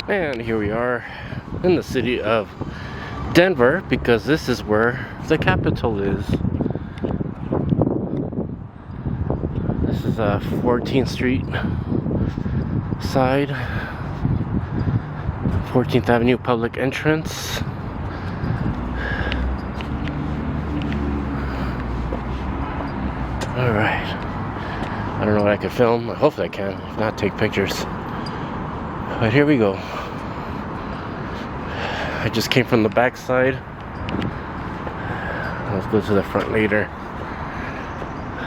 And here we are in the city of Denver because this is where the Capitol is. This is 14th Street side, 14th Avenue public entrance. Alright. I don't know what I can film. Hopefully I can. If not, take pictures. But here we go. I just came from the back side. Let's go to the front later.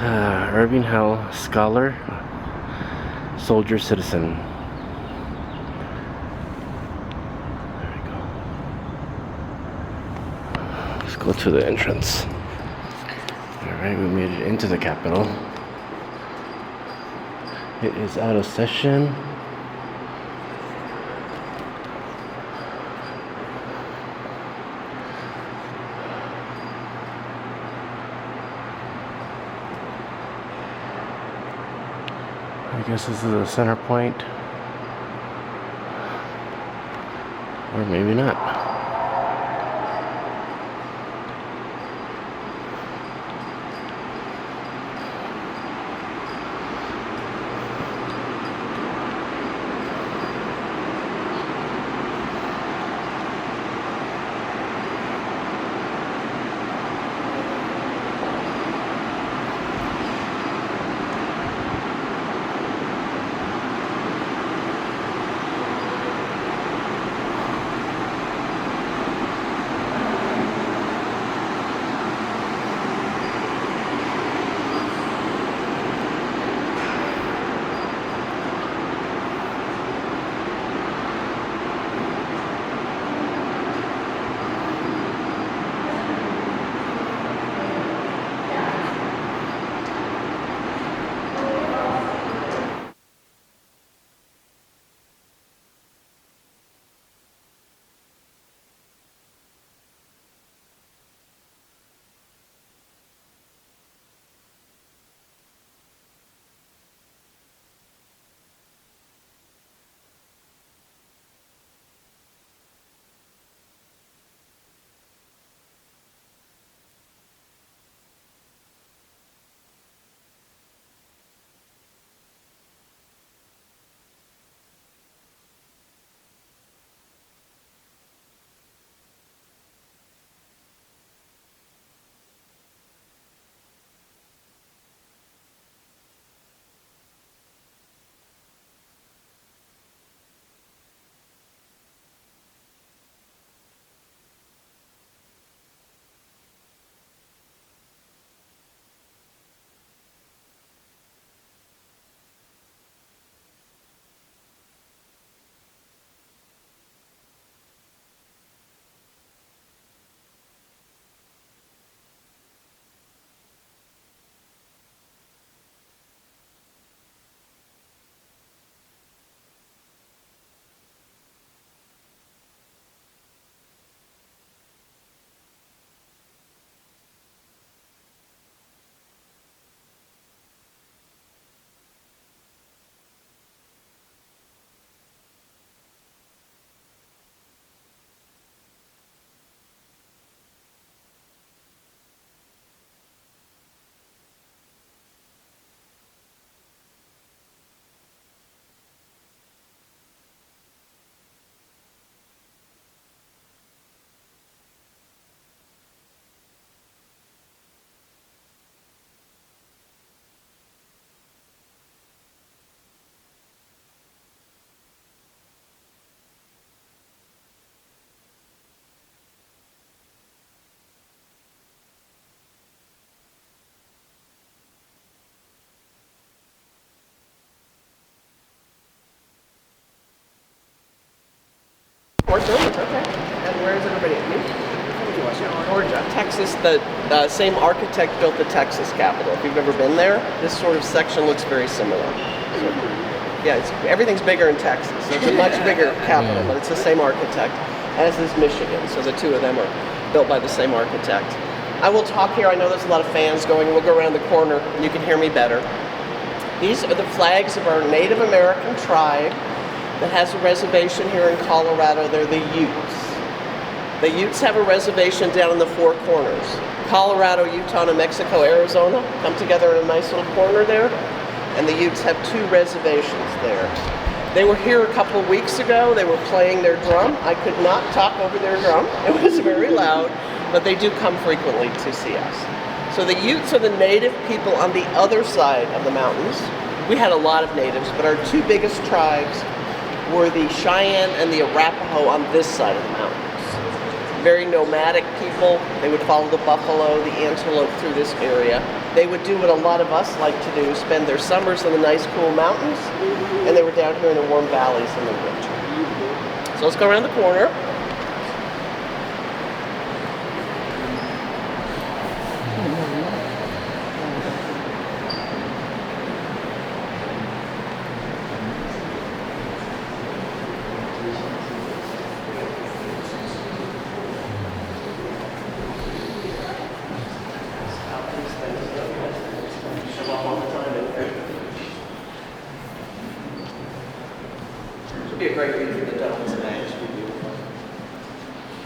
Irving Howe, scholar, soldier, citizen. There we go. Let's go to the entrance. Alright, we made it into the Capitol. It is out of session. I guess this is the center point. Or maybe not. Georgia, okay. And where is everybody? Georgia. Texas, the same architect built the Texas Capitol. If you've ever been there, this sort of section looks very similar. So, yeah, everything's bigger in Texas, so it's a much bigger capital, but it's the same architect, as is Michigan, so the two of them are built by the same architect. I will talk here, I know there's a lot of fans going, we'll go around the corner and you can hear me better. These are the flags of our Native American tribe that has a reservation here in Colorado. They're the Utes. The Utes have a reservation down in the Four Corners. Colorado, Utah, New Mexico, Arizona come together in a nice little corner there, and the Utes have 2 reservations there. They were here a couple of weeks ago. They were playing their drum. I could not talk over their drum. It was very loud, but they do come frequently to see us. So the Utes are the native people on the other side of the mountains. We had a lot of natives, but our 2 biggest tribes were the Cheyenne and the Arapaho on this side of the mountains. Very nomadic people. They would follow the buffalo, the antelope through this area. They would do what a lot of us like to do, spend their summers in the nice cool mountains, and they were down here in the warm valleys in the winter. So let's go around the corner. Be a great view through the dome today. It should be beautiful.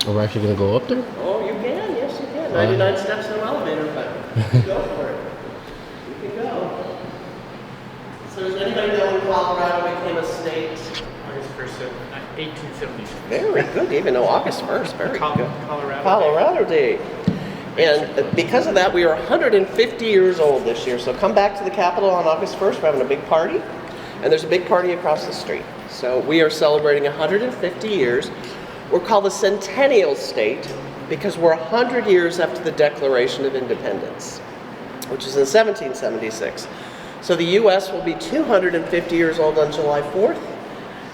Are we actually going to go up there? Oh, you can. Yes, you can. 99 steps, no elevator, but go for it. You can go. So does anybody know when Colorado became a state? August 1st, 1876. Very good. You even know August 1st. Very good. Colorado. Colorado Day. And because of that, we are 150 years old this year. So come back to the Capitol on August 1st. We're having a big party. And there's a big party across the street. So we are celebrating 150 years. We're called the Centennial State because we're 100 years after the Declaration of Independence, which is in 1776. So the U.S. will be 250 years old on July 4th,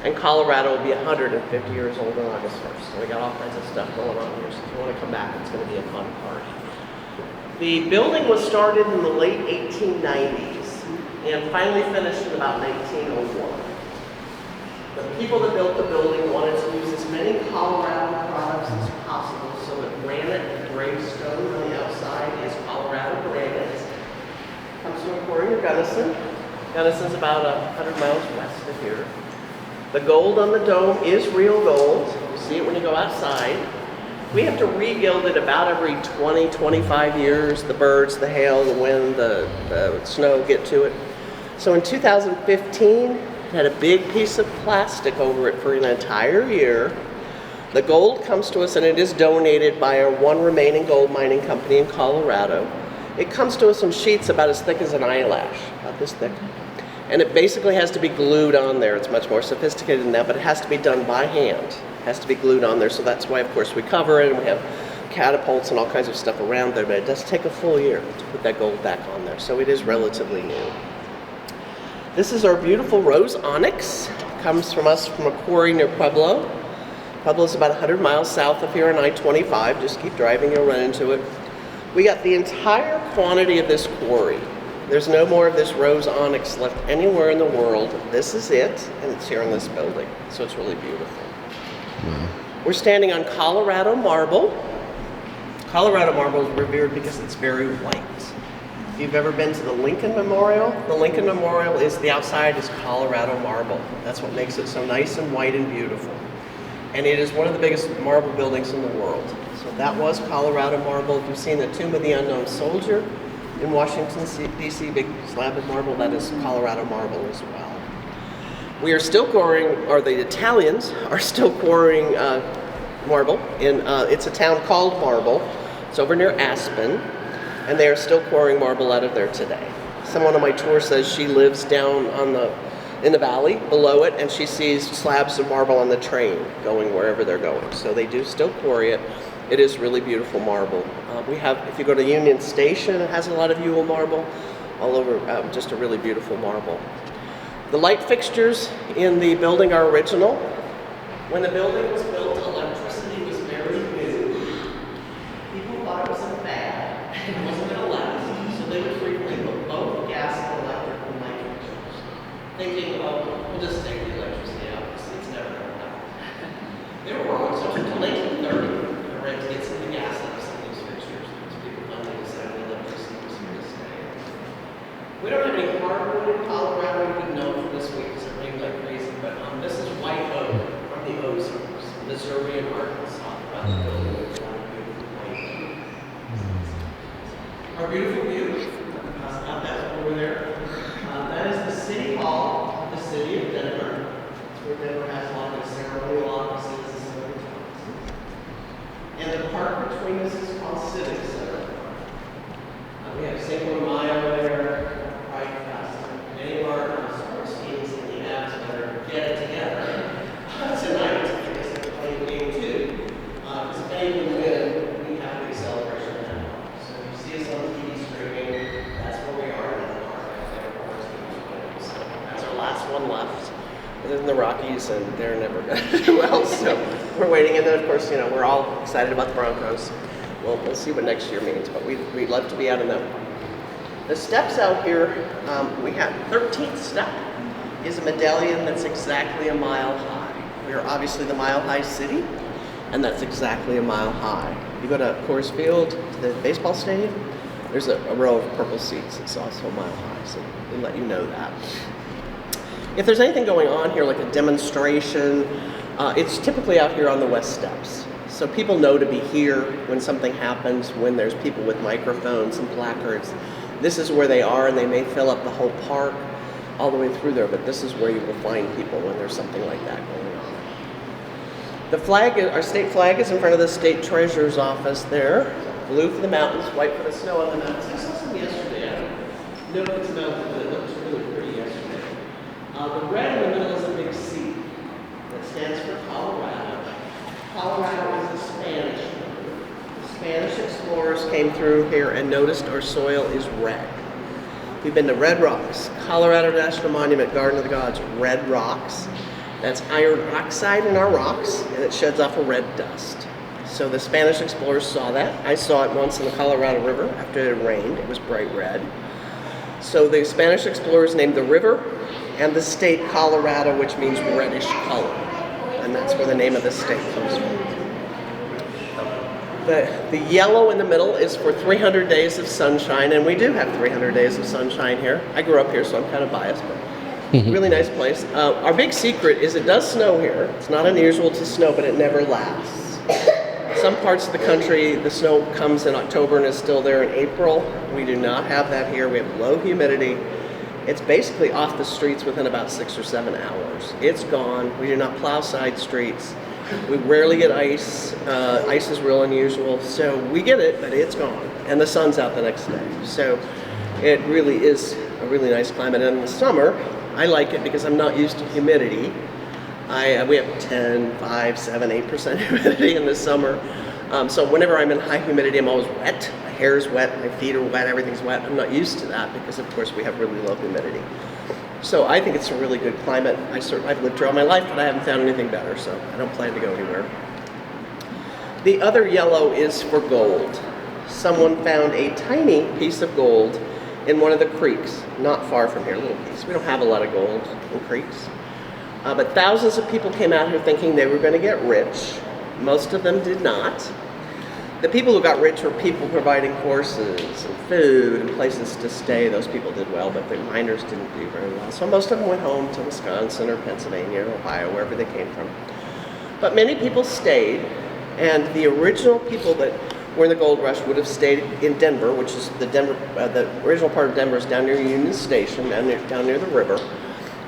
and Colorado will be 150 years old on August 1st. So we got all kinds of stuff going on here. So if you want to come back, it's going to be a fun party. The building was started in the late 1890s and finally finished in about 1901. The people that built the building wanted to use as many Colorado products as possible, so that granite and gravestone on the outside is Colorado granite. Comes from Emporia, Gunnison. Gunnison's about 100 miles west of here. The gold on the dome is real gold. You see it when you go outside. We have to regild it about every 20, 25 years. The birds, the hail, the wind, the snow get to it. So in 2015, it had a big piece of plastic over it for an entire year. The gold comes to us and it is donated by our one remaining gold mining company in Colorado. It comes to us in sheets about as thick as an eyelash, about this thick. And it basically has to be glued on there. It's much more sophisticated than that, but it has to be done by hand. It has to be glued on there, so that's why, of course, we cover it and we have catapults and all kinds of stuff around there, but it does take a full year to put that gold back on there, so it is relatively new. This is our beautiful rose onyx. It comes from us from a quarry near Pueblo. Pueblo is about 100 miles south of here on I-25. Just keep driving, you'll run into it. We got the entire quantity of this quarry. There's no more of this rose onyx left anywhere in the world. This is it, and it's here in this building. So it's really beautiful. We're standing on Colorado marble. Colorado marble is revered because it's very white. If you've ever been to the Lincoln Memorial is the outside is Colorado marble. That's what makes it so nice and white and beautiful. And it is one of the biggest marble buildings in the world. So that was Colorado marble. If you've seen the Tomb of the Unknown Soldier in Washington, D.C., big slab of marble, that is Colorado marble as well. We are still quarrying, or the Italians are still quarrying marble. It's a town called Marble. It's over near Aspen. And they are still quarrying marble out of there today. Someone on my tour says she lives down in the valley below it, and she sees slabs of marble on the train going wherever they're going. So they do still quarry it. It is really beautiful marble. We have, if you go to Union Station, it has a lot of Ewell marble all over, just a really beautiful marble. The light fixtures in the building are original. When the building was built, electricity was very new. People thought it was a fad. It wasn't going to last, so they would frequently put both gas and electric in light fixtures, thinking, well, we'll just take the electricity out because it's never going to happen. They were wrong, so until 1930, I read to get some of the gas out of some of these fixtures because people finally decided electricity was here to stay. We don't have any hardwood in Colorado. We didn't know for this week because it rained like crazy, but this is white Missouri and Arkansas. About the building, it's one beautiful place. Our beautiful view, out that over there, that is the City Hall of the City of Denver. It's where Denver has a lot of its ceremonial offices and civic offices. And the park between us is called Civic Center. We have Cinco de Mayo there, Pride Fest, many of our sports teams in the Avs that are getting together tonight. I guess they're playing game 2. Because if anyone win, we have a big celebration at that park. So if you see us on TV streaming, that's where we are in the park. So that's our last one left. Other than the Rockies, and they're never going to do well. So we're waiting, and then of course, we're all excited about the Broncos. We'll see what next year means, but we'd love to be out in them. The steps out here, we have 13th step is a medallion that's exactly a mile high. We are obviously the Mile High City, and that's exactly a mile high. You go to Coors Field, to the baseball stadium, there's a row of purple seats. It's also a mile high, so we let you know that. If there's anything going on here, like a demonstration, it's typically out here on the west steps. So people know to be here when something happens, when there's people with microphones and placards. This is where they are, and they may fill up the whole park all the way through there, but this is where you will find people when there's something like that going on. The flag, our state flag is in front of the state treasurer's office there. Blue for the mountains, white for the snow on the mountains. I saw some yesterday. I don't know if it's mountain, but it looks really pretty yesterday. The red in the middle is a big C that stands for Colorado. Colorado is the Spanish word. The Spanish explorers came through here and noticed our soil is red. We've been to Red Rocks, Colorado National Monument, Garden of the Gods, Red Rocks. That's iron oxide in our rocks, and it sheds off a red dust. So the Spanish explorers saw that. I saw it once in the Colorado River after it had rained. It was bright red. So the Spanish explorers named the river and the state Colorado, which means reddish color. And that's where the name of the state comes from. The yellow in the middle is for 300 days of sunshine, and we do have 300 days of sunshine here. I grew up here, so I'm kind of biased, but really nice place. Our big secret is it does snow here. It's not unusual to snow, but it never lasts. Some parts of the country, the snow comes in October and is still there in April. We do not have that here. We have low humidity. It's basically off the streets within about 6 or 7 hours. It's gone. We do not plow side streets. We rarely get ice. Ice is real unusual. So we get it, but it's gone. And the sun's out the next day. So it really is a really nice climate. And in the summer, I like it because I'm not used to humidity. We have 10, 5, 7, 8% humidity in the summer. So whenever I'm in high humidity, I'm always wet. My hair is wet, my feet are wet, everything's wet. I'm not used to that because, of course, we have really low humidity. So I think it's a really good climate. I've lived here all my life, but I haven't found anything better, so I don't plan to go anywhere. The other yellow is for gold. Someone found a tiny piece of gold in one of the creeks, not far from here, a little piece. We don't have a lot of gold in creeks. But thousands of people came out here thinking they were going to get rich. Most of them did not. The people who got rich were people providing horses and food and places to stay. Those people did well, but the miners didn't do very well. So most of them went home to Wisconsin or Pennsylvania or Ohio, wherever they came from. But many people stayed, and the original people that were in the gold rush would have stayed in Denver, which is the original part of Denver is down near Union Station, down near the river.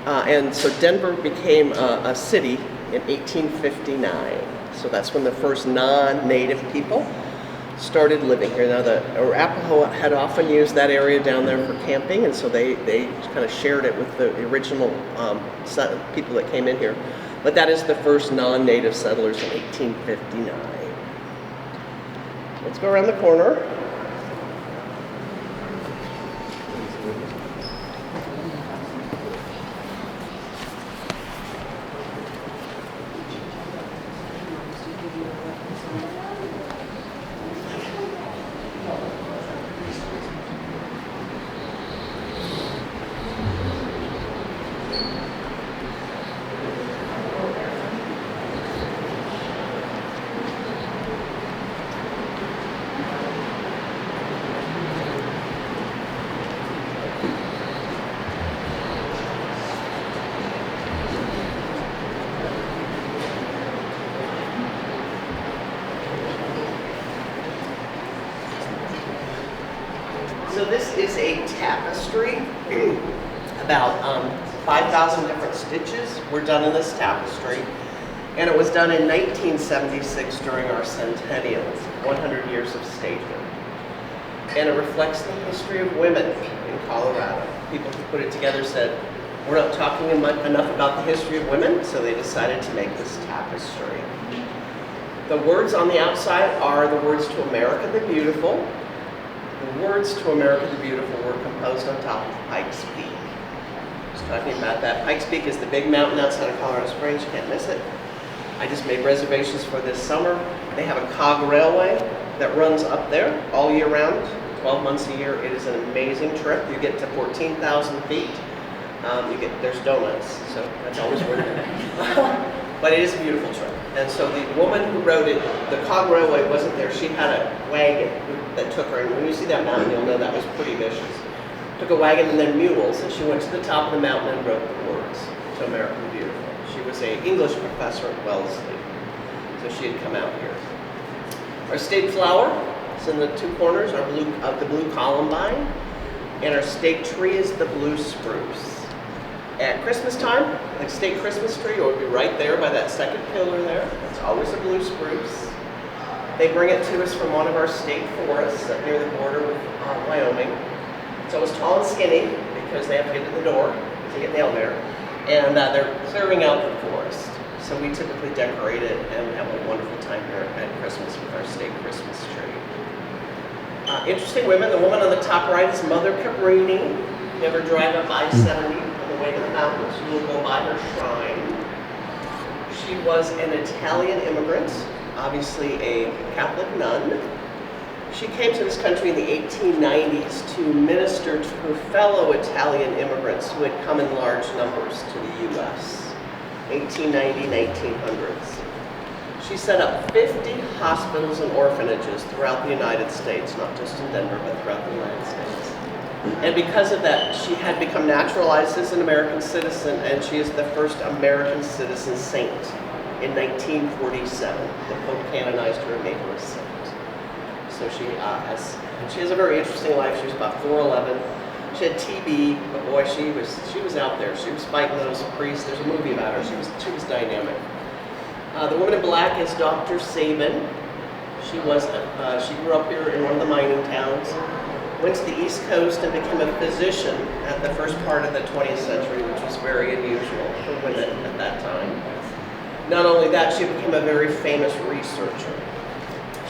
And so Denver became a city in 1859. So that's when the first non-native people started living here. Now the Arapaho had often used that area down there for camping, and so they kind of shared it with the original people that came in here. But that is the first non-native settlers in 1859. Let's go around the corner. So this is a tapestry. About 5,000 different stitches were done in this tapestry. And it was done in 1976 during our centennial, 100 years of statehood. And it reflects the history of women in Colorado. People who put it together said, we're not talking enough about the history of women, so they decided to make this tapestry. The words on the outside are the words to America the Beautiful. The words to America the Beautiful were composed on top of Pikes Peak. I was talking about that. Pikes Peak is the big mountain outside of Colorado Springs. You can't miss it. I just made reservations for this summer. They have a cog railway that runs up there all year round, 12 months a year. It is an amazing trip. You get to 14,000 feet. There's donuts, so that's always worth it. But it is a beautiful trip. And so the woman who rode it, the cog railway wasn't there. She had a wagon that took her. And when you see that mountain, you'll know that was pretty vicious. Took a wagon and then mules, and she went to the top of the mountain and wrote the words to America the Beautiful. She was an English professor at Wellesley, so she had come out here. Our state flower is in the two corners of the blue columbine, and our state tree is the blue spruce. At Christmas time, the state Christmas tree will be right there by that second pillar there. It's always a blue spruce. They bring it to us from one of our state forests up near the border with Wyoming. It's always tall and skinny because they have to get to the door to get nailed there. And they're clearing out the forest. So we typically decorate it and have a wonderful time here at Christmas with our state Christmas tree. Interesting women. The woman on the top right is Mother Cabrini. If you ever drive up I-70 on the way to the mountains, you will go by her shrine. She was an Italian immigrant, obviously a Catholic nun. She came to this country in the 1890s to minister to her fellow Italian immigrants who had come in large numbers to the U.S. 1890, 1900s. She set up 50 hospitals and orphanages throughout the United States, not just in Denver, but throughout the United States. And because of that, she had become naturalized as an American citizen, and she is the first American citizen saint in 1947. The Pope canonized her and made her a saint. So she has a very interesting life. She was about 4'11". She had TB, but boy, she was out there. She was fighting those priests. There's a movie about her. She was dynamic. The woman in black is Dr. Sabin. She grew up here in one of the mining towns. Went to the East Coast and became a physician at the first part of the 20th century, which was very unusual for women at that time. Not only that, she became a very famous researcher.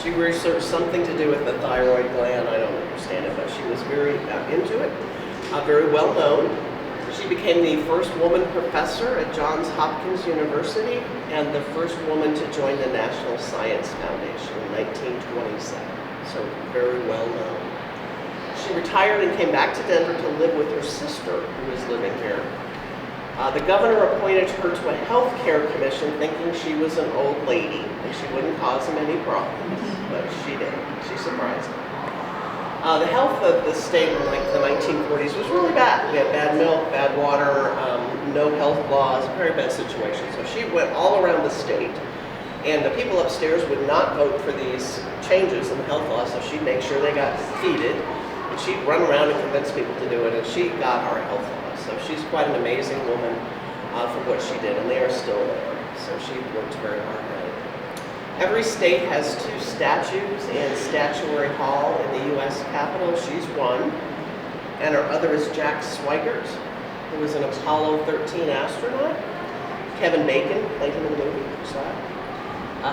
She researched something to do with the thyroid gland. I don't understand it, but she was very into it, very well known. She became the first woman professor at Johns Hopkins University and the first woman to join the National Science Foundation in 1927. So very well known. She retired and came back to Denver to live with her sister, who was living here. The governor appointed her to a health care commission thinking she was an old lady and she wouldn't cause him any problems, but she did. She surprised him. The health of the state in the 1940s was really bad. We had bad milk, bad water, no health laws, very bad situation. So she went all around the state, and the people upstairs would not vote for these changes in the health laws, so she'd make sure they got defeated, and she'd run around and convince people to do it, and she got our health laws. So she's quite an amazing woman for what she did, and they are still there. So she worked very hard at it. Every state has 2 statues in Statuary Hall in the U.S. Capitol. She's one. And our other is Jack Swigert, who was an Apollo 13 astronaut. Kevin Bacon played him in the movie.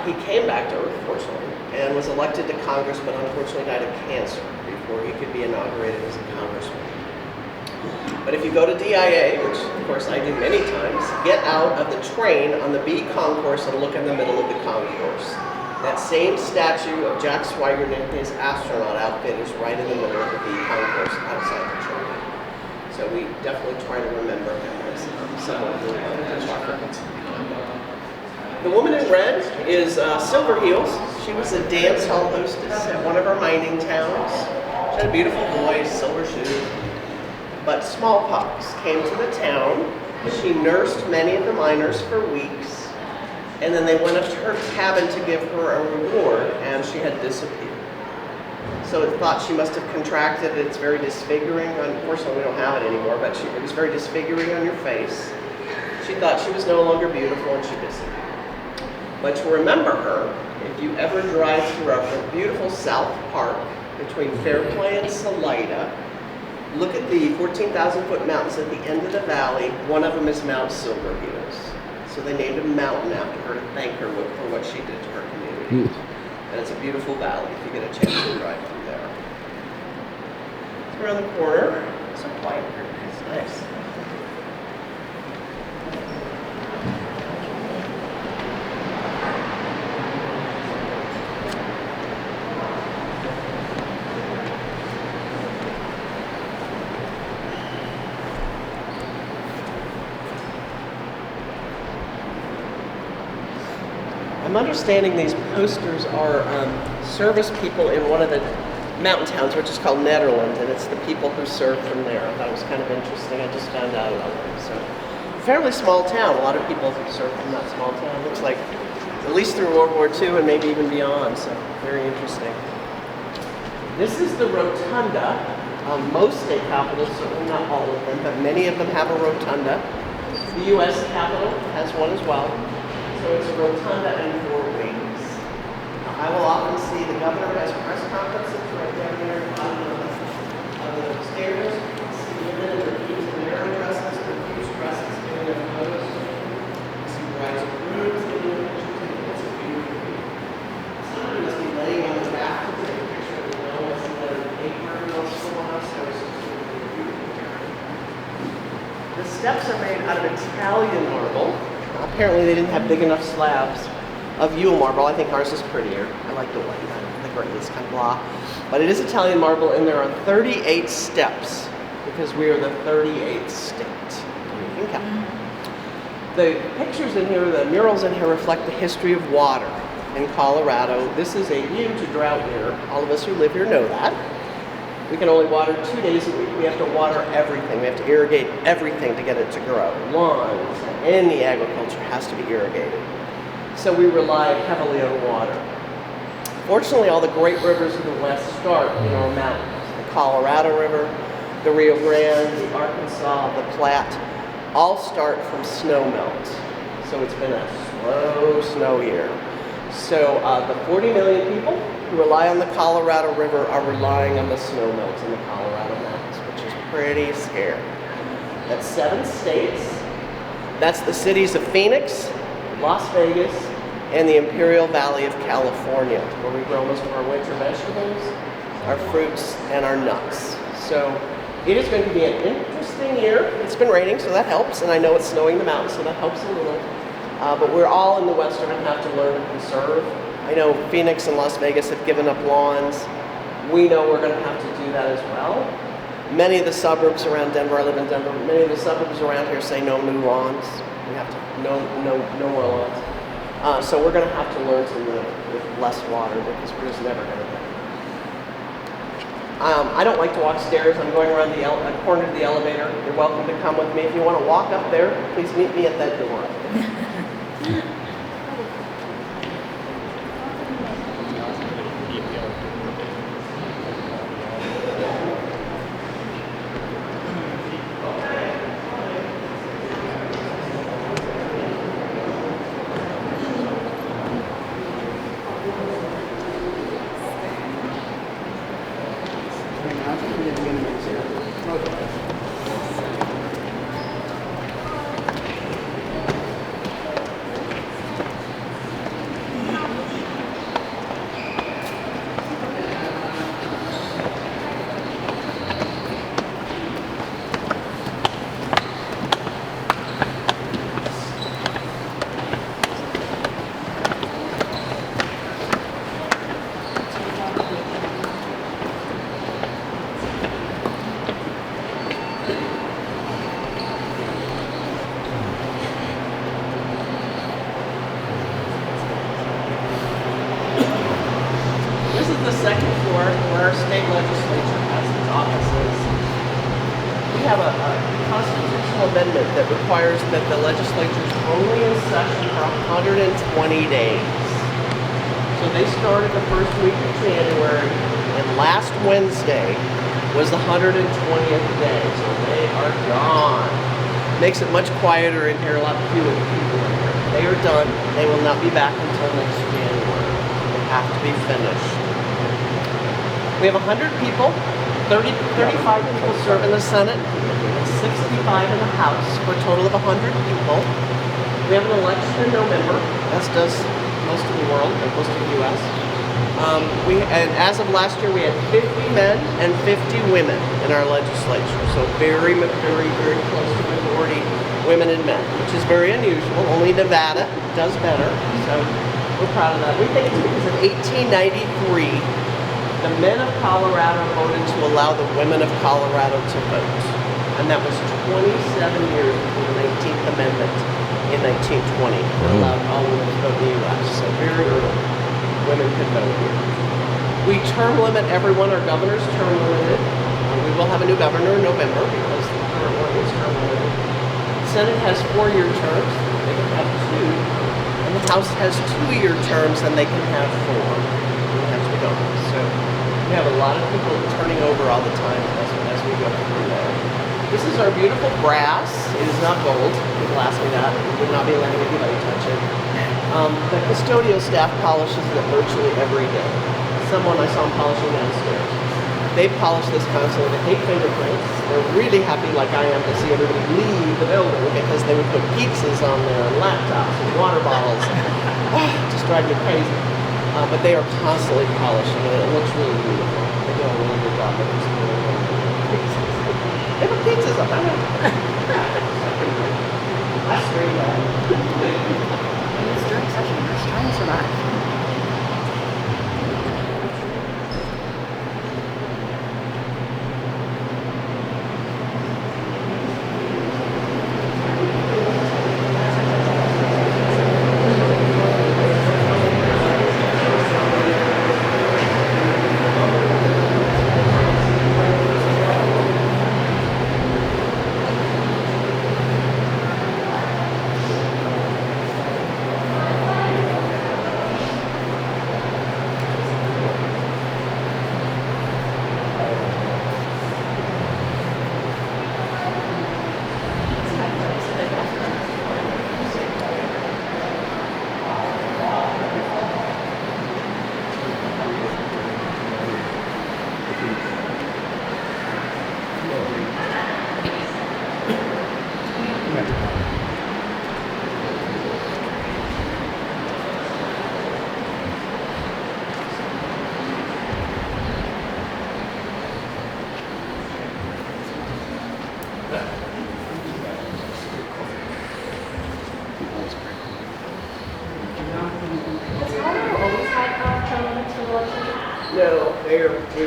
He came back to Earth, fortunately, and was elected to Congress, but unfortunately died of cancer before he could be inaugurated as a congressman. But if you go to DIA, which of course I do many times, get out of the train on the B concourse and look in the middle of the concourse. That same statue of Jack Swigert in his astronaut outfit is right in the middle of the B concourse outside the train. So we definitely try to remember him as someone who loved the chocolate. The woman in red is Silver Heels. She was a dance hall hostess at one of our mining towns. She had a beautiful voice, silver shoes. But smallpox came to the town. She nursed many of the miners for weeks. And then they went up to her cabin to give her a reward, and she had disappeared. So it thought she must have contracted. It's very disfiguring. Unfortunately, we don't have it anymore, but it was very disfiguring on your face. She thought she was no longer beautiful, and she disappeared. But to remember her, if you ever drive through our beautiful South Park between Fairplay and Salida, look at the 14,000-foot mountains at the end of the valley. One of them is Mount Silver Heels. So they named a mountain after her to thank her for what she did to her community. And it's a beautiful valley if you get a chance to drive through there. It's around the corner. So quiet here. It's nice. I'm understanding these posters are service people in one of the mountain towns, which is called Nederland, and it's the people who serve from there. I thought it was kind of interesting. I just found out about them. So, fairly small town. A lot of people who serve from that small town. Looks like at least through World War II and maybe even beyond. So, very interesting. This is the rotunda. Most state capitals, certainly not all of them, but many of them have a rotunda. The U.S. Capitol has one as well. So it's a rotunda and 4 wings. I will often see the governor has press conferences right down there on the stairs. See women in their keys and their dresses, confused dresses, giving their photos. See brides and grooms giving their pictures. It's a beautiful view. Somebody must be laying on the back to take a picture of the dome. I see that in the paper and all still on us. So it's just a beautiful area. The steps are made out of Italian marble. Apparently they didn't have big enough slabs of Yule marble. I think ours is prettier. I like the white. The gray is kind of blah. But it is Italian marble, and there are 38 steps because we are the 38th state. You can count. The pictures in here, the murals in here reflect the history of water in Colorado. This is a huge drought year. All of us who live here know that. We can only water 2 days a week. We have to water everything. We have to irrigate everything to get it to grow. Lawns, any agriculture has to be irrigated. So we rely heavily on water. Fortunately, all the great rivers of the West start in our mountains. The Colorado River, the Rio Grande, the Arkansas, the Platte, all start from snow melt. So it's been a slow snow year. So the 40 million people who rely on the Colorado River are relying on the snow melt in the Colorado mountains, which is pretty scary. That's 7 states. That's the cities of Phoenix, Las Vegas, and the Imperial Valley of California, where we grow most of our winter vegetables, our fruits, and our nuts. So it is going to be an interesting year. It's been raining, so that helps, and I know it's snowing in the mountains, so that helps a little. But we're all in the West are going to have to learn to conserve. I know Phoenix and Las Vegas have given up lawns. We know we're going to have to do that as well. Many of the suburbs around Denver, I live in Denver, many of the suburbs around here say no new lawns. We have to, no more lawns. So we're going to have to learn to live with less water because we're just never going to get it. I don't like to walk stairs. I'm going around the corner to the elevator. You're welcome to come with me. If you want to walk up there, please meet me at that door. The second floor where our state legislature has its offices. We have a constitutional amendment that requires that the legislature is only in session for 120 days. So they started the first week of January, And last Wednesday was the 120th day, so they are gone. Makes it much quieter in here, a lot fewer people in here. They are done. They will not be back until next January. They have to be finished. We have 100 people, 35 people serve in the Senate, and 65 in the House, for a total of 100 people. We have an election in November, as does most of the world, and most of the U.S. And as of last year, we had 50 men and 50 women in our legislature. So very, very, very close to majority women and men, which is very unusual. Only Nevada does better, so we're proud of that. We think it's because in 1893, the men of Colorado voted to allow the women of Colorado to vote. And that was 27 years before the 19th Amendment in 1920 that allowed all women to vote in the U.S. So very early, women could vote here. We term limit everyone. Our governor's term limited. We will have a new governor in November because the current one is term limited. The Senate has 4-year terms. They can have 2. And the House has 2-year terms, and they can have 4. We have to go. So we have a lot of people turning over all the time as we go through there. This is our beautiful brass. It is not gold. People ask me that. We would not be letting anybody touch it. The custodial staff polishes it virtually every day. Someone I saw them polishing downstairs. They polish this constantly. They hate fingerprints. They're really happy, like I am, to see everybody leave the building because they would put pizzas on there and laptops and water bottles. Just drive me crazy. But they are constantly polishing it. It looks really beautiful. They do a really good job. They put pizzas up. I know. That's very bad. It's during session. We're just trying to survive.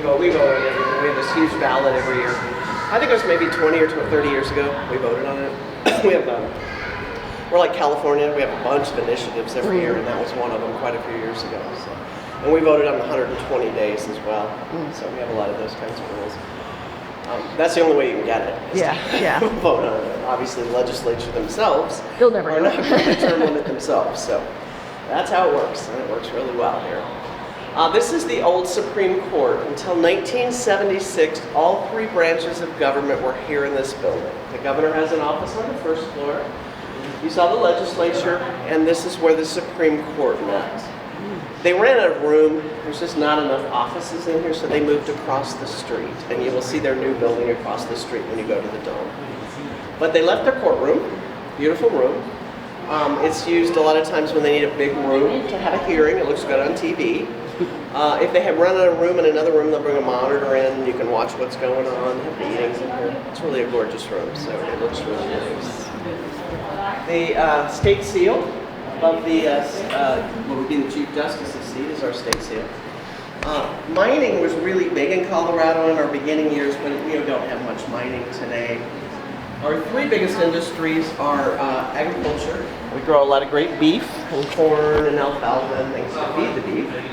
No, we voted on it. We have this huge ballot every year. I think it was maybe 20 or 30 years ago we voted on it. We have we're like California. We have a bunch of initiatives every year, and that was one of them quite a few years ago. So. And we voted on 120 days as well. So we have a lot of those kinds of rules. That's the only way you can get it. Yeah. Vote on it. Obviously, the legislature themselves They'll never are know. not going to term limit themselves. So that's how it works, and it works really well here. This is the old Supreme Court. Until 1976, all 3 branches of government were here in this building. The governor has an office on the first floor. You saw the legislature, and this is where the Supreme Court met. They ran out of room. There's just not enough offices in here, so they moved across the street. And you will see their new building across the street when you go to the Dome. But they left their courtroom, beautiful room. It's used a lot of times when they need a big room to have a hearing. It looks good on TV. If they have run out of room in another room, they'll bring a monitor in. You can watch what's going on, have meetings in here. It's really a gorgeous room, so it looks really nice. The state seal above the, what would be the Chief Justice's seat is our state seal. Mining was really big in Colorado in our beginning years, but we don't have much mining today. Our 3 biggest industries are agriculture. We grow a lot of great beef and corn and alfalfa and things to feed the beef.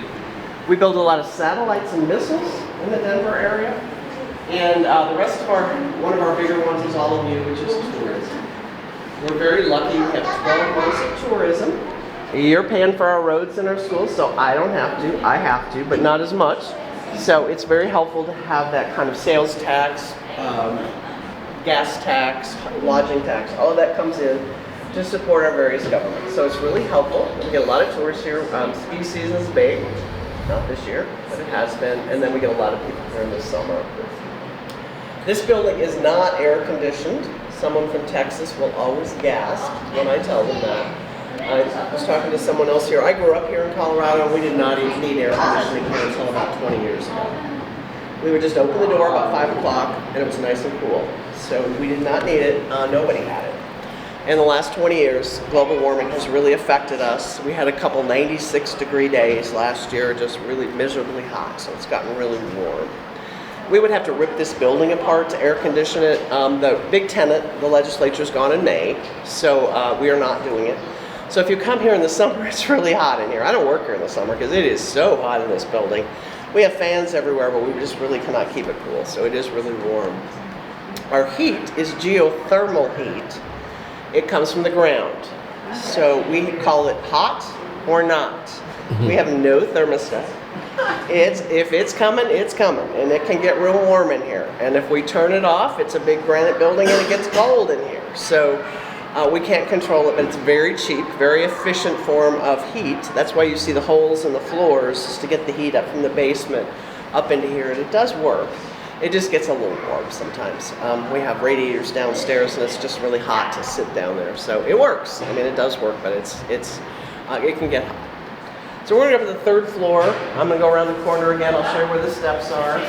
We build a lot of satellites and missiles in the Denver area. And the rest of one of our bigger ones is all of you, which is tourism. We're very lucky. We have 12 months of tourism. You're paying for our roads and our schools, so I don't have to. I have to, but not as much. So it's very helpful to have that kind of sales tax, gas tax, lodging tax, all of that comes in to support our various governments. So it's really helpful. We get a lot of tourists here. Ski season is big, not this year, but it has been. And then we get a lot of people here in the summer. This building is not air conditioned. Someone from Texas will always gasp when I tell them that. I was talking to someone else here. I grew up here in Colorado, and we did not even need air conditioning here until about 20 years ago. We would just open the door about 5 o'clock, and it was nice and cool. So we did not need it. Nobody had it. In the last 20 years, global warming has really affected us. We had a couple 96-degree days last year, just really miserably hot, so it's gotten really warm. We would have to rip this building apart to air condition it. The big tenant, the legislature's gone in May, so we are not doing it. So if you come here in the summer, it's really hot in here. I don't work here in the summer because it is so hot in this building. We have fans everywhere, but we just really cannot keep it cool, so it is really warm. Our heat is geothermal heat. It comes from the ground. So we call it hot or not. We have no thermostat. If it's coming, it's coming. And it can get real warm in here. And if we turn it off, it's a big granite building and it gets cold in here. So we can't control it, but it's very cheap, very efficient form of heat. That's why you see the holes in the floors, just to get the heat up from the basement up into here. And it does work. It just gets a little warm sometimes. We have radiators downstairs, and it's just really hot to sit down there. So it works. I mean, it does work, but it can get hot. So we're gonna go to the 3rd floor. I'm gonna go around the corner again. I'll show you where the steps are.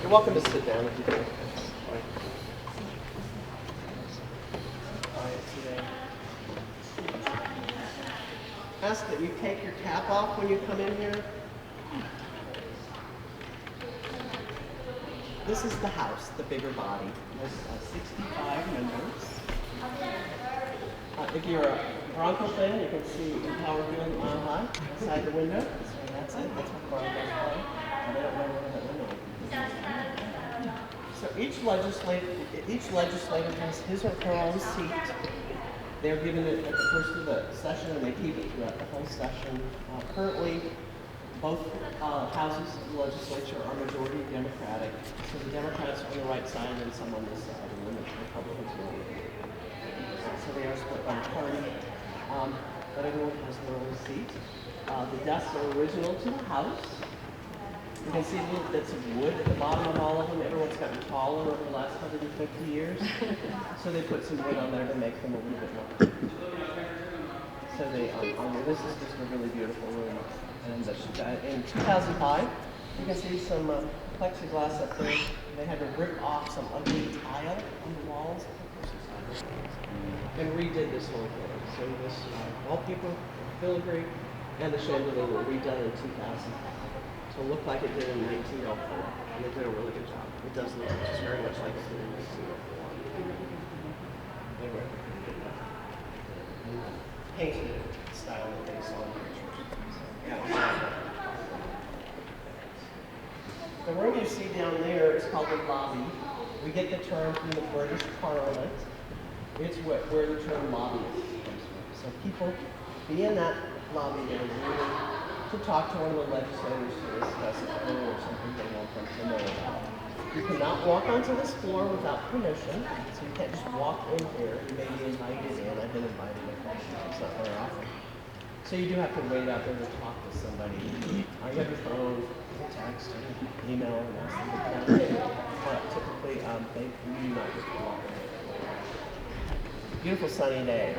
You're welcome to sit down if you do. Ask that you take your cap off when you come in here. This is the house, the bigger body. There's 65 members. If you're a Bronco fan, you can see Empower Field Mile High outside the window. So that's it. That's what Broncos play. And they don't know where that window is. each legislator has his or her own seat. They're given it at the first of the session, and they keep it throughout the whole session. Currently, both houses of the legislature are majority Democratic, so the Democrats are on the right side and some on this side, and then the Republicans are on the other. So they are split by party, but everyone has their own seat. The desks are original to the house. You can see little bits of wood at the bottom of all of them. Everyone's gotten taller over the last 150 years, so they put some wood on there to make them a little bit more comfortable. So they, this is just a really beautiful room. And in 2005, you can see some plexiglass up there. They had to rip off some ugly tile on the walls and redid this whole thing. So this wallpaper, filigree, and the chandelier were redone in 2000 to look like it did in 1904. And they did a really good job. It does look just very much like it did in 1904. They were painted style that they saw in the pictures. Yeah. The room you see down there is called the lobby. We get the term from the British Parliament. It's where the term lobbyist comes from. So people be in that lobby there to talk to one of the legislators to discuss a bill or something they want them to know about. You cannot walk onto this floor without permission, so you can't just walk in here. You may be invited in. I've been invited in. It's not very often. So you do have to wait out there to talk to somebody. You have your phone, text, or email, and ask them to come in. But typically, they do not get to walk in. Beautiful sunny day.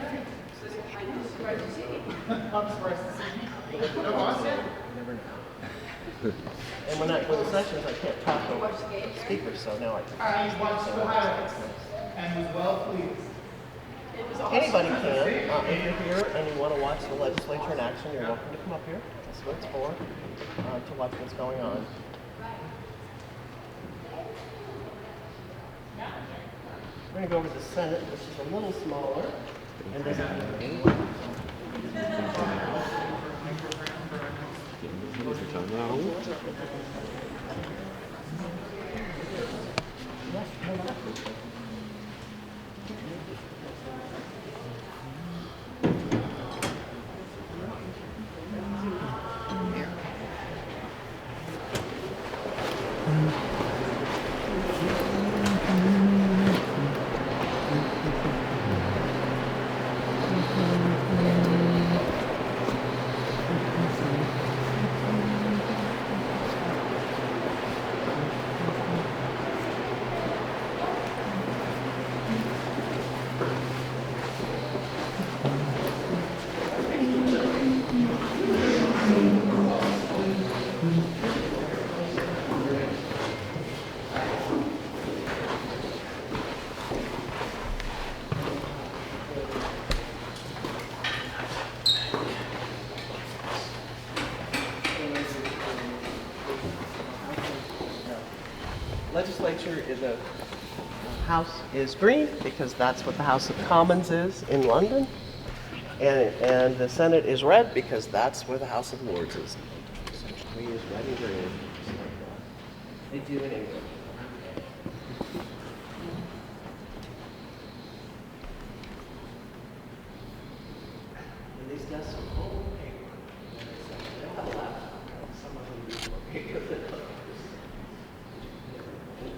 You never know. And when the sessions, I can't talk over speakers, so now I can. He watched the highlights and was well pleased. Anybody can. If you're here and you want to watch the legislature in action, you're welcome to come up here. That's what it's for, to watch what's going on. We're going to go over to the Senate, which is a little smaller and doesn't have any. Legislature is the House is green because that's what the House of Commons is in London, and the Senate is red because that's where the House of Lords is. So green is red and green. They do in England. And these desks are full of paper. They don't have a laptop. Some of them use more paper than others.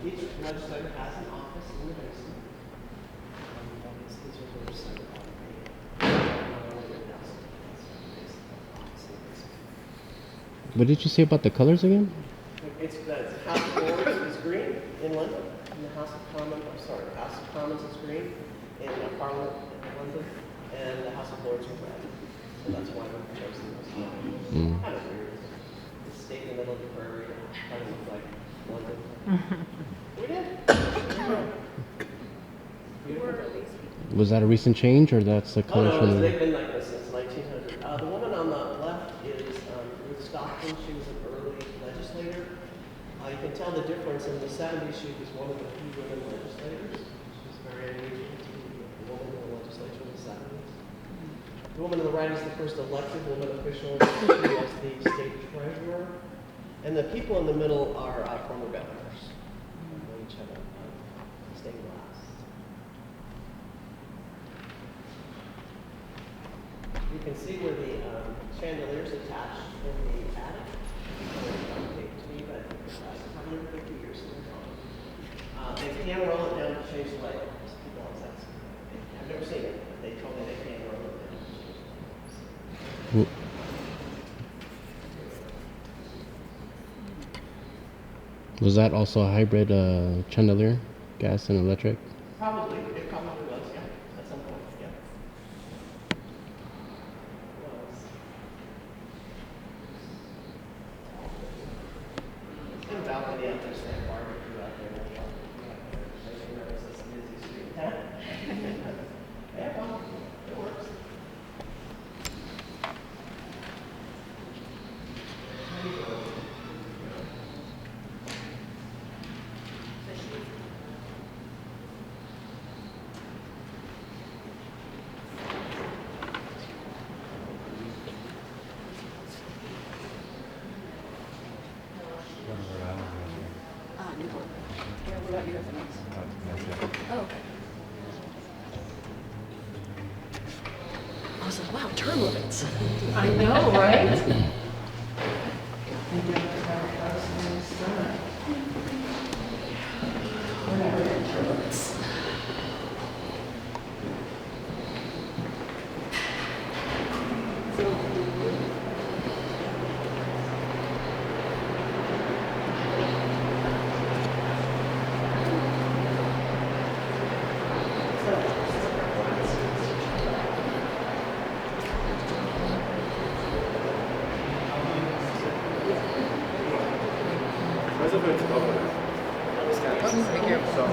Each legislator has an office in the basement. These are where the Senate What did you say about the colors again? It's the House of Lords is green in London, and the House of Commons, the House of Commons is green in Parliament in London, and the House of Lords is red. So that's why we've chosen this. Kind of weird. It's state in the middle of the prairie, kind of look like London. We did. Was that a recent change, or that's the colors Oh, from no, the... they've been like this since 1900. The woman on the left is Ruth Stockton. She was an early legislator. You can tell the difference. In the 70s, she was one of the few women legislators. She was very engaging to be a woman in the legislature in the 70s. The woman on the right is the first elected woman official. She was the state treasurer. And the people in the middle are former governors. They each have a stained glass. You can see where the chandelier's attached in the attic. To me, but it's 150 years in the they can roll it down to change the layout. People always ask me. I've never seen it, but they told me they can roll it down. Was that also a hybrid chandelier, gas and electric? Probably, it probably was, yeah, at some point, yeah. And balcony out there, stand barbecue out there. Yeah, well, it works. Newport. Yeah, what about you guys? Oh, okay. I was like, wow, term limits. I know, right? Be careful.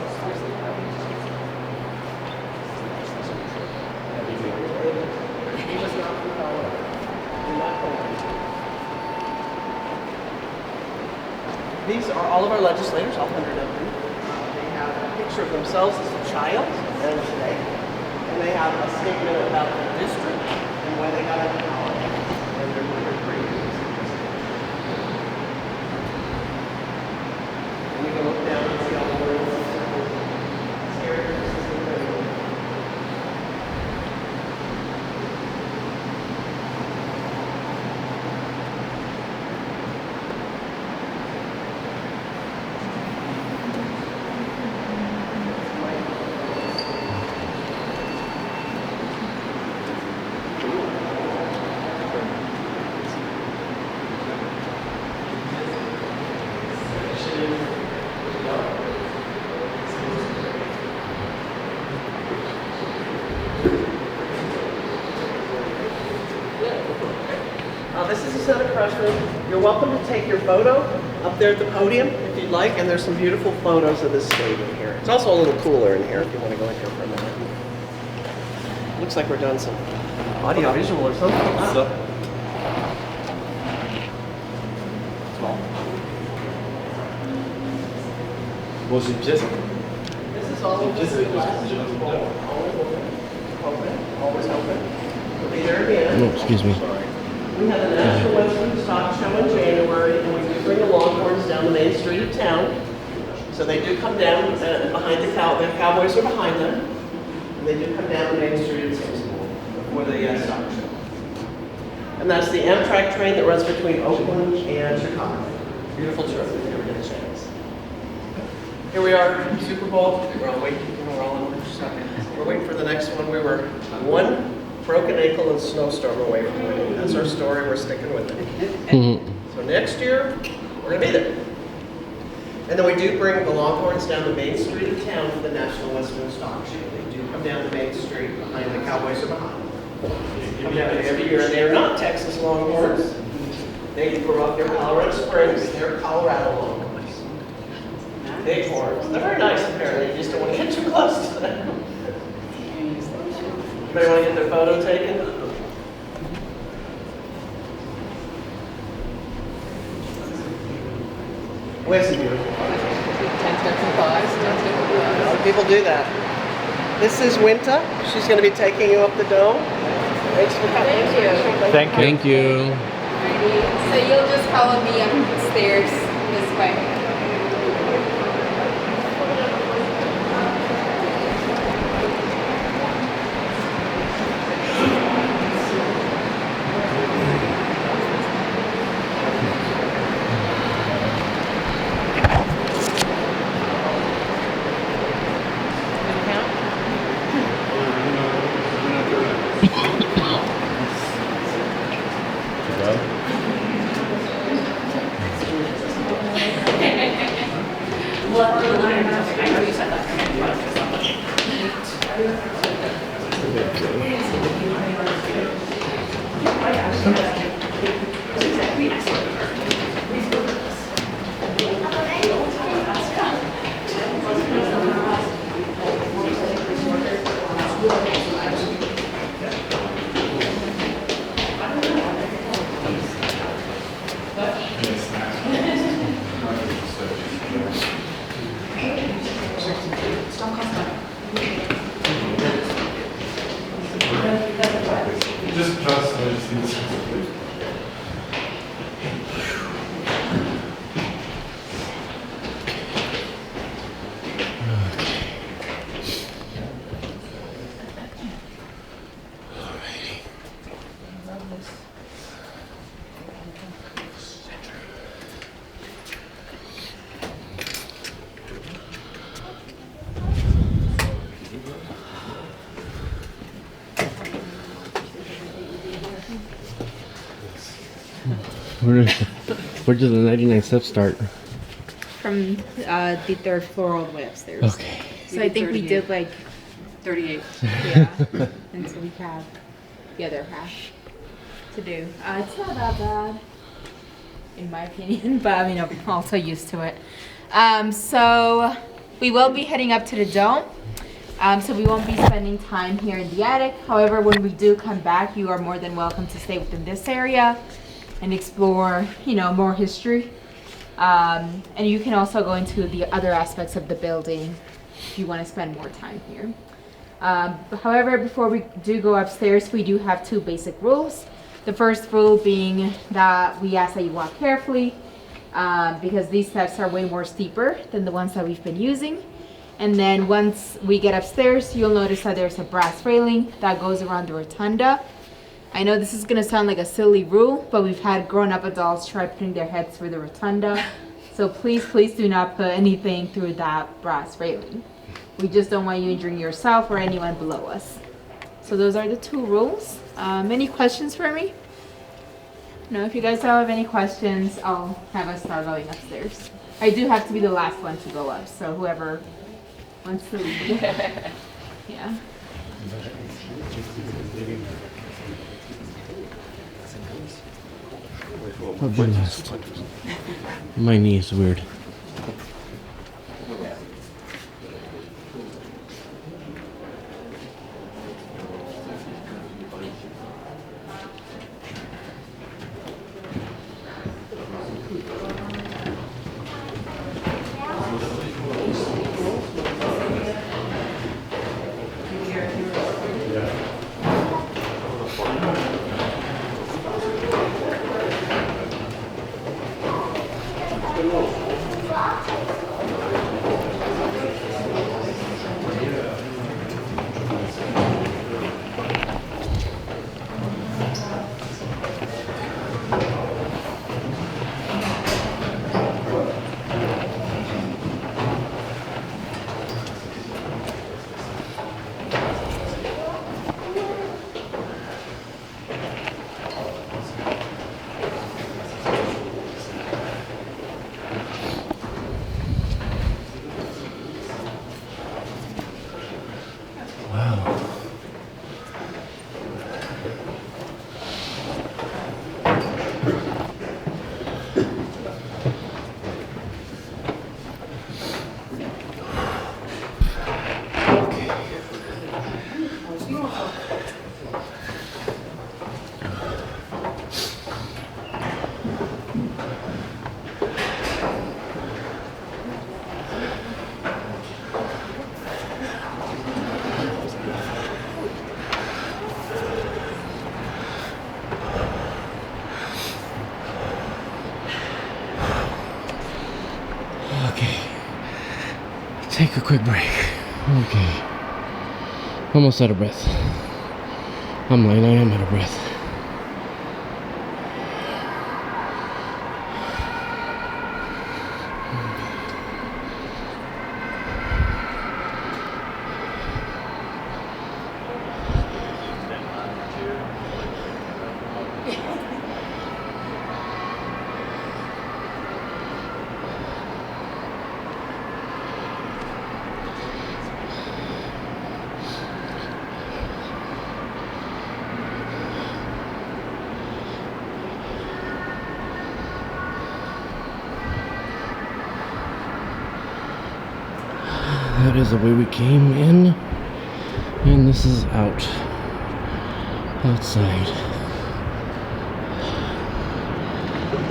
These are all of our legislators, all 100 of them. They have a picture of themselves as a child and today. And they have a statement about the district and why they got into politics. And they're pretty good. And you can look down and see all the words. Here, this is the thing. This is a set of freshmen. You're welcome to take your photo up there at the podium if you'd like, and there's some beautiful photos of this stage in here. It's also a little cooler in here if you want to go in here for a minute. Looks like we're doing some audio visual or something. Bon, c'est une pièce. This is all Pièce avec le always open. We'll be there again. Oh, excuse me. We have the National Western Stock Show in January, and we do bring the Longhorns down the main street of town. So they do come down behind the Cowboys are behind them. And they do come down the main street of Simsbury before the stock show. And that's the Amtrak train that runs between Oakland and Chicago. Beautiful train if you ever get a chance. Here we are, Super Bowl. We're all waiting. We're waiting for the next one. We were one broken ankle and snowstorm away from winning. That's our story. We're sticking with it. So next year, we're going to be there. And then we do bring the Longhorns down the main street of town for the National Western Stock Show. They do come down the main street behind the Cowboys are behind. Come down every year, and they're not Texas Longhorns. They grew up in Colorado Springs. They're Colorado Longhorns. Big horns. They're very nice, apparently. You just don't want to get too close to them. Anybody want to get their photo taken? We have some beautiful photos. 10 steps and 5 steps A lot of people do that. This is Winta. She's going to be taking you up the dome. Thanks for coming. Thank you. Thank you. Thank you. Alrighty, so you'll just follow me upstairs this way. Just trust, I just need to. Where does the 99 steps start? From the third floor all the way upstairs. Okay. So I think we did like 38. yeah, and so we have the other half to do. It's not that bad, in my opinion, but I mean I'm also used to it. So we will be heading up to the dome. So we won't be spending time here in the attic. However, when we do come back, you are more than welcome to stay within this area and explore, you know, more history. And you can also go into the other aspects of the building if you want to spend more time here. However, before we do go upstairs, we do have two basic rules. The first rule being that we ask that you walk carefully because these steps are way more steeper than the ones that we've been using. And then once we get upstairs, you'll notice that there's a brass railing that goes around the rotunda. I know this is gonna sound like a silly rule, but we've had grown-up adults try putting their heads through the rotunda. So please do not put anything through that brass railing. We just don't want you injuring yourself or anyone below us. So those are the two rules. Any questions for me? No, if you guys don't have any questions, I'll have us start going upstairs. I do have to be the last one to go up, so whoever wants to leave. Yeah. I'll be last. My knee is weird. Take a quick break. Okay. Almost out of breath. I'm lying, I am out of breath. That is the way we came in. And this This is outside.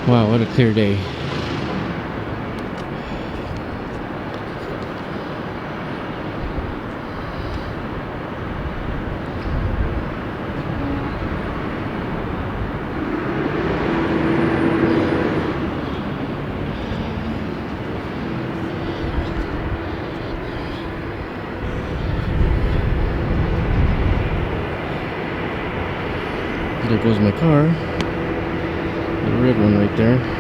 Wow, what a clear day. There goes my car. The red one right there.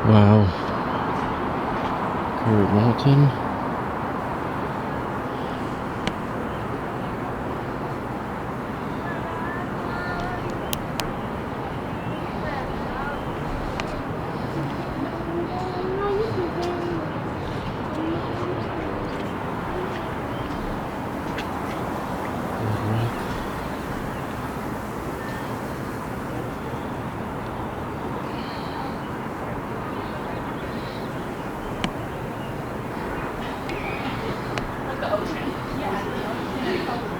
Wow. Curd Mountain.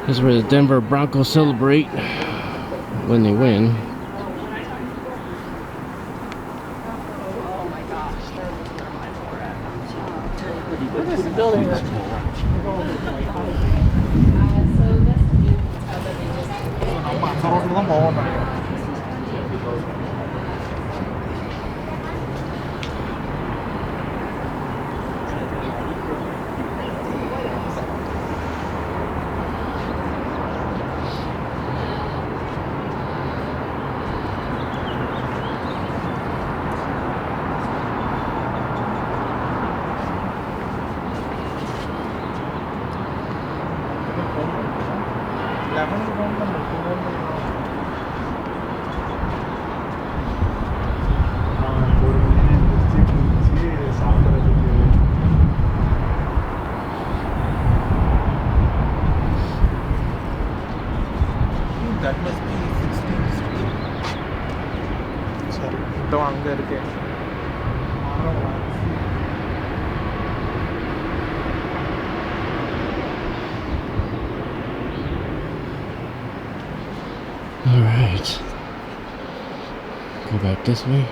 This is where the Denver Broncos celebrate when they win. That must be 16th Street. Sorry, the one there again. All right. Go back this way.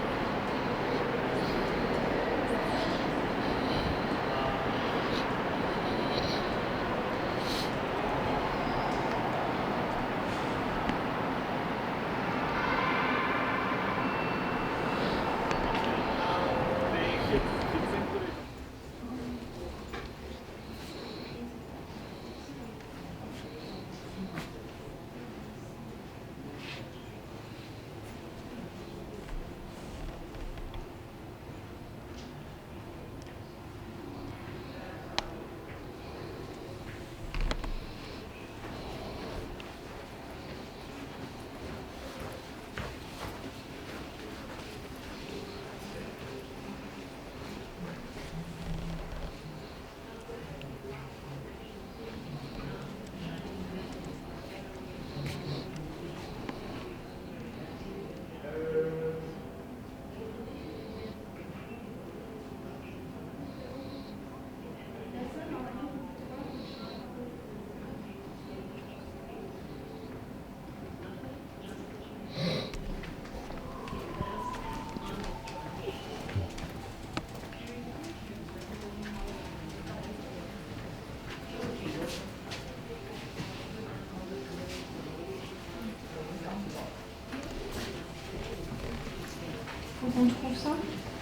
Faut qu'on trouve ça,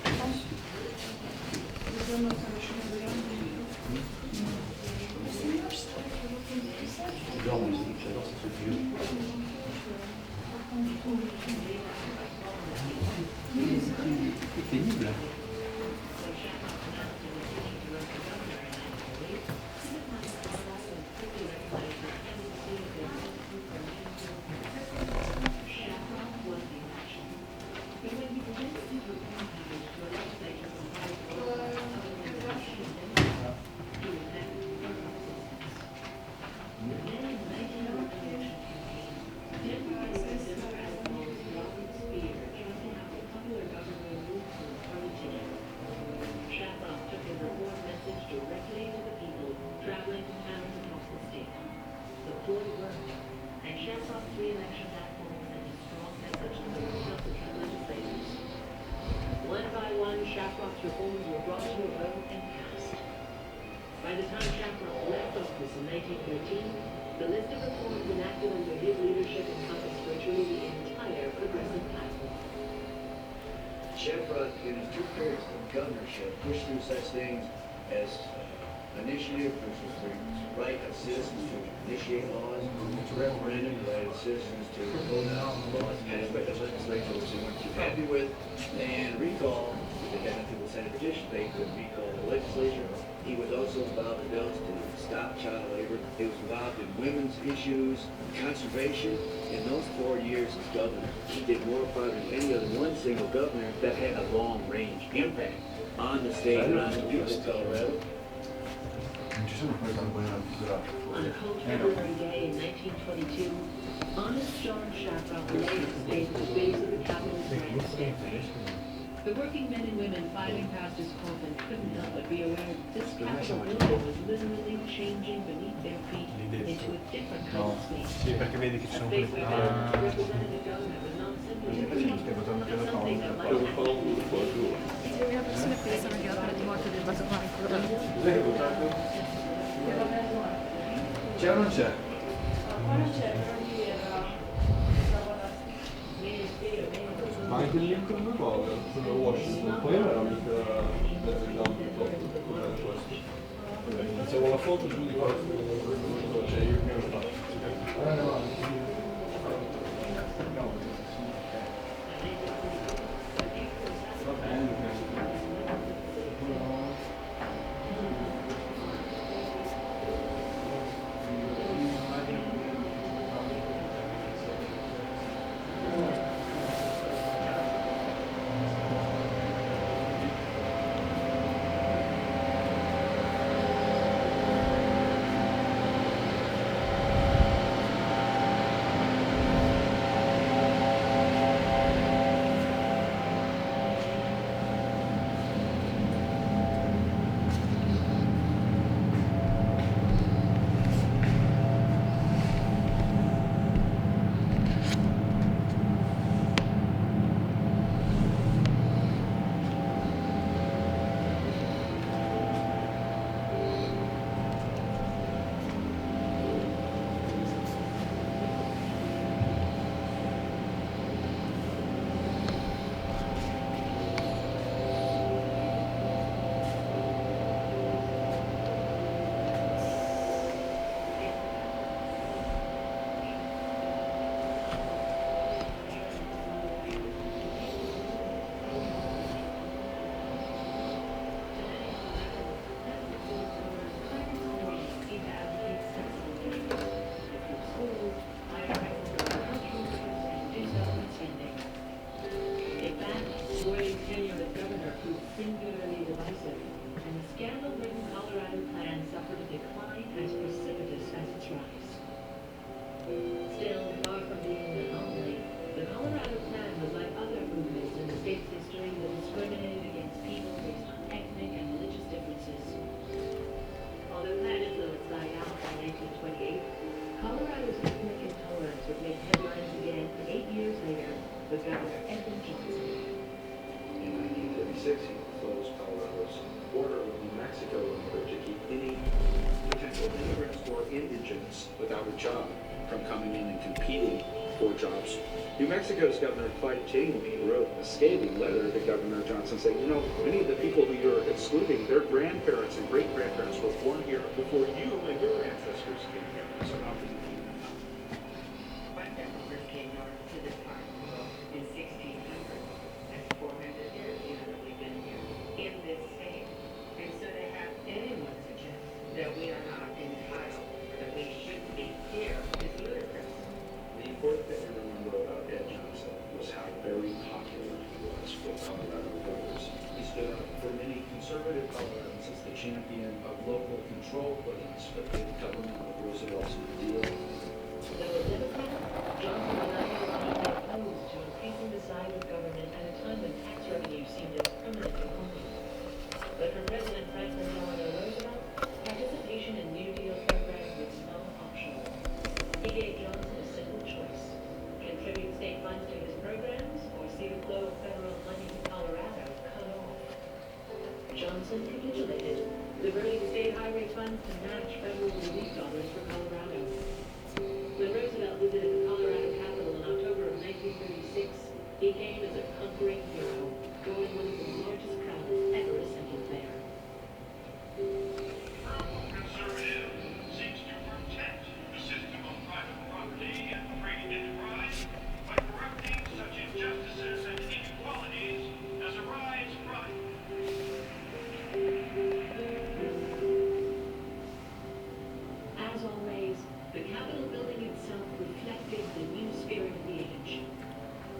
je pense. C'est pénible. One by one, Shaprock's reforms were brought to a vote and passed. By the time Shaprock left office in 1913, the list of reforms enacted under his leadership encompassed virtually the entire progressive platform. Shaprock, in his 2 periods of governorship, pushed through such things as initiative, which was the right of citizens to initiate laws, referendum, the right of citizens to vote on laws, and the legislature which they weren't too happy with, and recall, they had nothing to send a petition, they could recall the legislature. He was also involved in bills to stop child labor. He was involved in women's issues, conservation. In those 4 years as governor, he did more probably than any other one single governor that had a long-range impact on the state and on the people of Colorado. On a cold February day in 1922, honest John Shaprock laid his face at the base of the Capitol's grand stairway. The working men and women filing past his coffin couldn't help but be aware that this Capitol building was literally changing beneath their feet into a different kind of space. Sì, perché vedi che ci A sono space quelle... where the representative government was not simply a dream, but something that might happen. Le persone pensano che l'opera di morte debba tornare ancora da lui. C'è o non c'è? Ma anche il Lincoln Memorial, quello Washington, poi era mica come questo. Facevo la foto giù di questo, cioè io mi ero fatto. singularly divisive, and the scandal-ridden Colorado plan suffered a decline as precipitous as its rise. Still, far from being an anomaly, the Colorado plan was like other movements in the state's history that discriminated against people based on ethnic and religious differences. Although plan influence died out by 1928, Colorado's ethnic intolerance would make headlines again 8 years later with Governor Edwin Johnson. In 1956, he closed Colorado's border with New Mexico in order to keep any potential immigrants or indigents without a job from coming in and competing for jobs. New Mexico's Governor Clay Cheney wrote a scathing letter to Governor Johnson saying, you know, many of the people who you're excluding, their grandparents and great-grandparents were born here before you and your ancestors came here. So how can you do that? My family first came north to this part of the world in 1600. That's 400 years, you know, that we've been here in this state. And so to have anyone suggest that we are not entitled, that we shouldn't be here, is ludicrous. The important thing to remember about Ed Johnson was how very popular he was with Colorado voters. He stood up for many conservative Coloradans as the champion of local control plans for the government of Roosevelt's New Deal. Though a Democrat, Johnson was ideologically opposed to increasing the size of government at a time when tax revenue seemed as permanent as only. But for President Franklin Delano Roosevelt, participation in New Deal programs was not optional. He gave Johnson a simple choice: contribute state funds to his programs or see the flow of federal money to Colorado cut off. Johnson capitulated, diverting state highway funds to match federal relief dollars for Colorado. When Roosevelt visited the Colorado Capitol in October of 1936, he came as a conquering hero, drawing one of the largest crowds ever assembled there. Conservative seeks to protect the system of private property and trading enterprise by correcting such injustices and inequalities as arise from it. As always, the Capitol building itself reflected the new spirit of the age.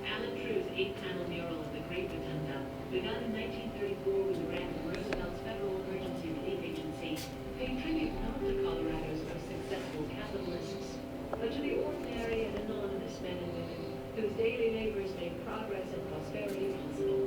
Alan True's 8-panel mural of the Great Rotunda, begun in 1934 with the grant of Roosevelt's Federal Emergency Relief Agency, paid tribute not to Colorado's most successful capitalists, but to the ordinary and anonymous men and women whose daily labors made progress and prosperity possible.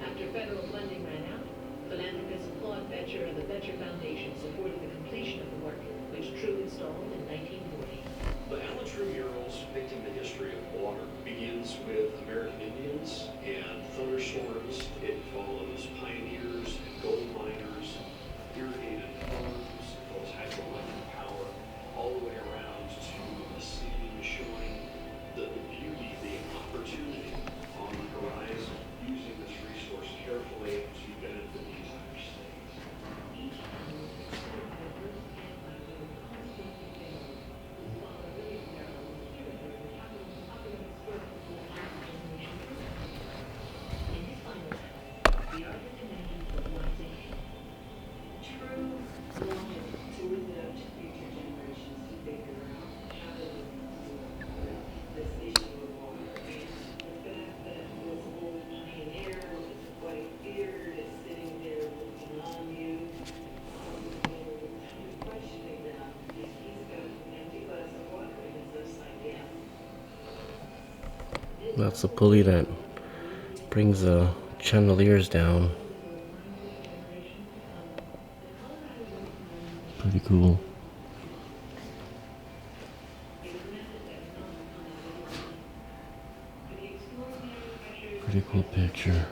After federal funding ran out, philanthropist Claude Betcher of the Betcher Foundation supported the completion of the work, which True installed in 1940. The Alan True murals depicting the history of water begins with American Indians and thunderstorms. It follows pioneers and gold miners, irrigated farms, those hydroelectric power, all the way around to a city showing the beauty, the opportunity on the horizon, using this resource carefully to benefit the entire state. Each panel is considered by first-hand by who constantly failed, whose father really Merrill was curator of the Capitol's popular historical art generation program. In his final panel, the artist imagines what lies ahead. True wanted to leave it up to future generations to figure out how to this issue of water. And the fact that this old pioneer with the white beard is sitting there looking on you, questioning that if he's got an empty glass of water and it's upside down. That's the pulley that brings the chandeliers down. Pretty cool. Pretty cool picture.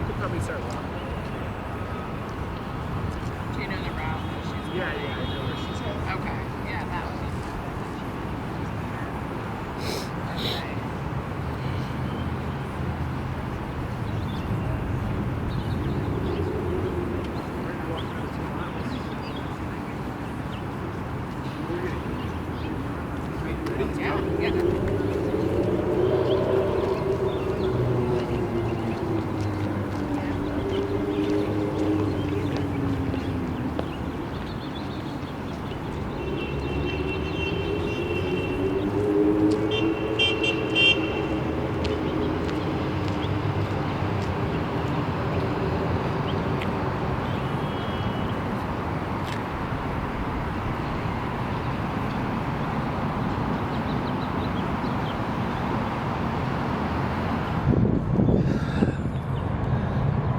could probably start walking. Do you know the route? Yeah, I know where she's going. Okay, yeah, that would be. Okay. Yeah, yeah.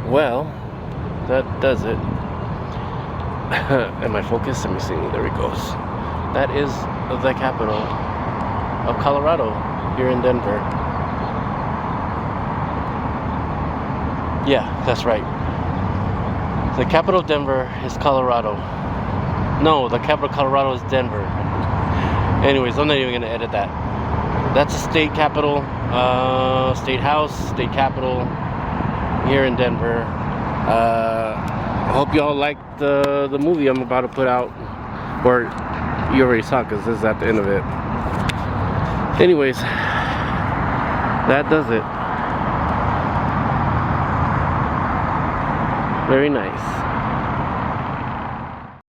Well, that does it. Am I focused? Let me see. There it goes. That is the capital of Colorado, here in Denver. Yeah, that's right. The capital of Denver is Colorado. No, the capital of Colorado is Denver. Anyways, I'm not even gonna edit that. That's the state capital, state house, state capital here in Denver. I hope y'all liked the movie I'm about to put out, or you already saw, because this is at the end of it. Anyways, that does it. Very nice.